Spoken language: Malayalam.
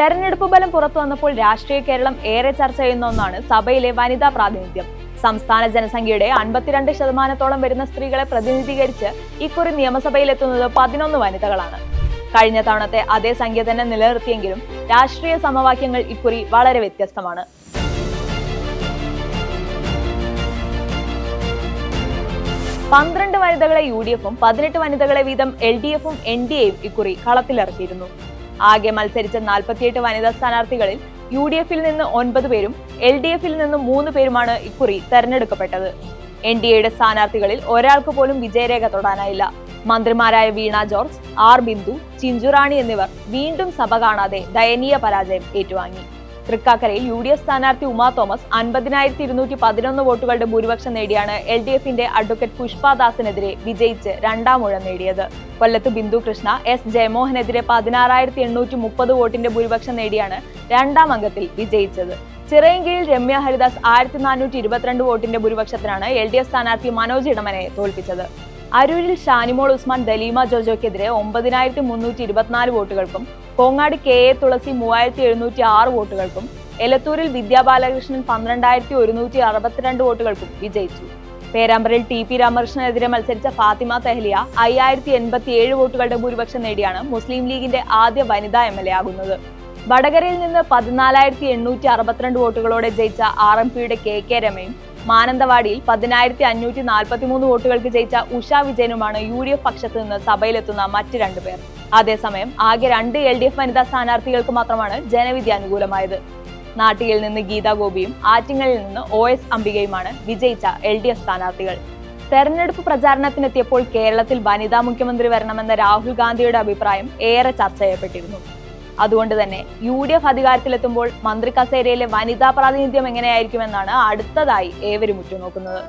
തെരഞ്ഞെടുപ്പ് ഫലം പുറത്തു വന്നപ്പോൾ രാഷ്ട്രീയ കേരളം ഏറെ ചർച്ച ചെയ്യുന്ന ഒന്നാണ് സഭയിലെ വനിതാ പ്രാതിനിധ്യം. സംസ്ഥാന ജനസംഖ്യയുടെ 52% വരുന്ന സ്ത്രീകളെ പ്രതിനിധീകരിച്ച് ഇക്കുറി നിയമസഭയിലെത്തുന്നത് 11 വനിതകളാണ്. കഴിഞ്ഞ തവണത്തെ അതേ സംഖ്യ തന്നെ നിലനിർത്തിയെങ്കിലും രാഷ്ട്രീയ സമവാക്യങ്ങൾ ഇക്കുറി വളരെ വ്യത്യസ്തമാണ്. പന്ത്രണ്ട് വനിതകളെ UDFും 18 വനിതകളെ വീതം LDFും NDAയും ഇക്കുറി കളത്തിലിറക്കിയിരുന്നു. ആകെ മത്സരിച്ച 48 വനിതാ സ്ഥാനാർത്ഥികളിൽ UDFിൽ നിന്ന് 9 പേരും LDFിൽ നിന്ന് 3 പേരുമാണ് ഇക്കുറി തെരഞ്ഞെടുക്കപ്പെട്ടത്. NDAയുടെ സ്ഥാനാർത്ഥികളിൽ ഒരാൾക്ക് പോലും വിജയരേഖ തൊടാനായില്ല. മന്ത്രിമാരായ വീണ ജോർജ്, R ബിന്ദു, ചിഞ്ചുറാണി എന്നിവർ വീണ്ടും സഭ കാണാതെ ദയനീയ പരാജയം ഏറ്റുവാങ്ങി. തൃക്കാക്കരയിൽ UDF സ്ഥാനാർത്ഥി ഉമാ തോമസ് 50,211 വോട്ടുകളുടെ ഭൂരിപക്ഷം നേടിയാണ് LDFിന്റെ അഡ്വക്കേറ്റ് പുഷ്പദാസിനെതിരെ വിജയിച്ച് രണ്ടാം ഊഴം നേടിയത്. കൊല്ലത്ത് ബിന്ദു കൃഷ്ണ S ജയമോഹനെതിരെ 16,830 വോട്ടിന്റെ ഭൂരിപക്ഷം നേടിയാണ് രണ്ടാം അംഗത്തിൽ വിജയിച്ചത്. ചിറയൻകീഴിൽ രമ്യ ഹരിദാസ് 1422 വോട്ടിന്റെ ഭൂരിപക്ഷത്തിനാണ് LDF സ്ഥാനാർത്ഥി മനോജ് ഇടമനെ തോൽപ്പിച്ചത്. അരൂരിൽ ഷാനിമോൾ ഉസ്മാൻ ദലീമ ജോജോക്കെതിരെ 9,324 വോട്ടുകൾക്കും കോങ്ങാട് KA തുളസി 3,706 വോട്ടുകൾക്കും എലത്തൂരിൽ വിദ്യാ ബാലകൃഷ്ണൻ 12,162 വോട്ടുകൾക്കും വിജയിച്ചു. പേരാമ്പ്രയിൽ TP രാമകൃഷ്ണനെതിരെ മത്സരിച്ച ഫാത്തിമ തെഹ്ലിയ 5,087 വോട്ടുകളുടെ ഭൂരിപക്ഷം നേടിയാണ് മുസ്ലിം ലീഗിന്റെ ആദ്യ വനിതാ MLA ആകുന്നത്. വടകരയിൽ നിന്ന് 14,862 വോട്ടുകളോടെ ജയിച്ച RMPയുടെ KK രമയും മാനന്തവാടിയിൽ 10,543 വോട്ടുകൾക്ക് ജയിച്ച ഉഷ വിജയനുമാണ് UDF പക്ഷത്ത് നിന്ന് സഭയിലെത്തുന്ന മറ്റ് 2 പേർ. അതേസമയം ആകെ 2 LDF വനിതാ സ്ഥാനാർത്ഥികൾക്ക് മാത്രമാണ് ജനവിധി അനുകൂലമായത്. നാട്ടികയിൽ നിന്ന് ഗീതാ ഗോപിയും ആറ്റിങ്ങലിൽ നിന്ന് OS അംബികയുമാണ് വിജയിച്ച LDF സ്ഥാനാർത്ഥികൾ. തെരഞ്ഞെടുപ്പ് പ്രചാരണത്തിനെത്തിയപ്പോൾ കേരളത്തിൽ വനിതാ മുഖ്യമന്ത്രി വരണമെന്ന രാഹുൽ ഗാന്ധിയുടെ അഭിപ്രായം ഏറെ ചർച്ച ചെയ്യപ്പെട്ടിരുന്നു. അതുകൊണ്ട് തന്നെ UDF അധികാരത്തിലെത്തുമ്പോൾ മന്ത്രി കസേരയിലെ വനിതാ പ്രാതിനിധ്യം എങ്ങനെയായിരിക്കുമെന്നാണ് അടുത്തതായി ഏവരും ഉറ്റുനോക്കുന്നത്.